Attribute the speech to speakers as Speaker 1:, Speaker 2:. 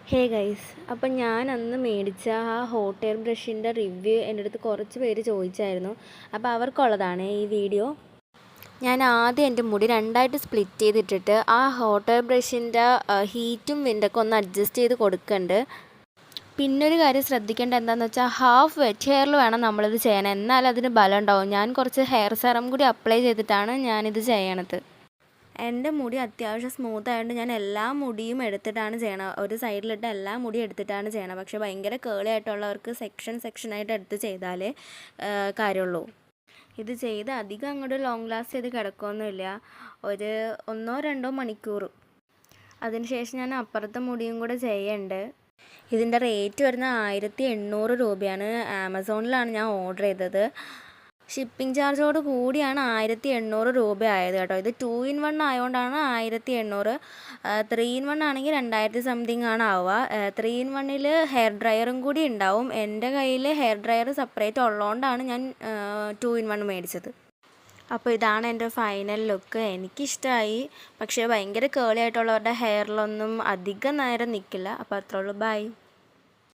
Speaker 1: Hey guys, അപ്പം ഞാൻ അന്ന് മേടിച്ച ആ ഹോട്ട് എയർ ബ്രഷിൻ്റെ റിവ്യൂ എൻ്റെ അടുത്ത് കുറച്ച് പേര് ചോദിച്ചായിരുന്നു. അപ്പോൾ അവർക്കുള്ളതാണ് ഈ വീഡിയോ. ഞാൻ ആദ്യം എൻ്റെ മുടി രണ്ടായിട്ട് സ്പ്ലിറ്റ് ചെയ്തിട്ടിട്ട് ആ ഹോട്ട് എയർ ബ്രഷിൻ്റെ ഹീറ്റും വിൻഡൊക്കെ ഒന്ന് അഡ്ജസ്റ്റ് ചെയ്ത് കൊടുക്കുന്നുണ്ട്. പിന്നൊരു കാര്യം ശ്രദ്ധിക്കേണ്ട എന്താണെന്ന് വെച്ചാൽ ഹാഫ് വെറ്റ് ഹെയറിൽ വേണം നമ്മളിത് ചെയ്യാൻ, എന്നാൽ അതിന് ബലം ഉണ്ടാവും. ഞാൻ കുറച്ച് ഹെയർ സെറം കൂടി അപ്ലൈ ചെയ്തിട്ടാണ് ഞാനിത് ചെയ്യണത്. എൻ്റെ മുടി അത്യാവശ്യം സ്മൂത്ത് ആയതുകൊണ്ട് ഞാൻ എല്ലാ മുടിയും എടുത്തിട്ടാണ് ചെയ്യണത്. ഒരു സൈഡിലിട്ട് എല്ലാ മുടിയും എടുത്തിട്ടാണ് ചെയ്യണത്. പക്ഷേ ഭയങ്കര കേളി ആയിട്ടുള്ളവർക്ക് സെക്ഷനായിട്ട് എടുത്ത് ചെയ്താലേ കാര്യമുള്ളൂ. ഇത് ചെയ്ത് അധികം അങ്ങോട്ട് ലോങ് ലാസ്റ്റ് ചെയ്ത് കിടക്കുകയൊന്നുമില്ല. ഒരു 1-2 മണിക്കൂർ. അതിനുശേഷം ഞാൻ അപ്പുറത്തെ മുടിയും കൂടെ ചെയ്യുന്നുണ്ട്. ഇതിൻ്റെ റേറ്റ് വരുന്നത് 1800 രൂപയാണ്. ആമസോണിലാണ് ഞാൻ ഓർഡർ ചെയ്തത്. ഷിപ്പിംഗ് ചാർജോട് കൂടിയാണ് 1800 രൂപ ആയത് കേട്ടോ. ഇത് 2 in 1 ആയതുകൊണ്ടാണ് 1800. 3 in 1 ആണെങ്കിൽ 2000 സംതിങ് ആണ് ആവുക. 3 in 1 ഹെയർ ഡ്രയറും കൂടി ഉണ്ടാവും. എൻ്റെ കയ്യിൽ ഹെയർ ഡ്രയർ സെപ്പറേറ്റ് ഉള്ളതുകൊണ്ടാണ് ഞാൻ 2 in 1 മേടിച്ചത്. അപ്പോൾ ഇതാണ് എൻ്റെ ഫൈനൽ ലുക്ക്. എനിക്കിഷ്ടമായി. പക്ഷേ ഭയങ്കര കേളി ആയിട്ടുള്ളവരുടെ ഹെയറിലൊന്നും അധികം നേരം നിൽക്കില്ല. അപ്പോൾ അത്രേ ഉള്ളൂ. ബൈ.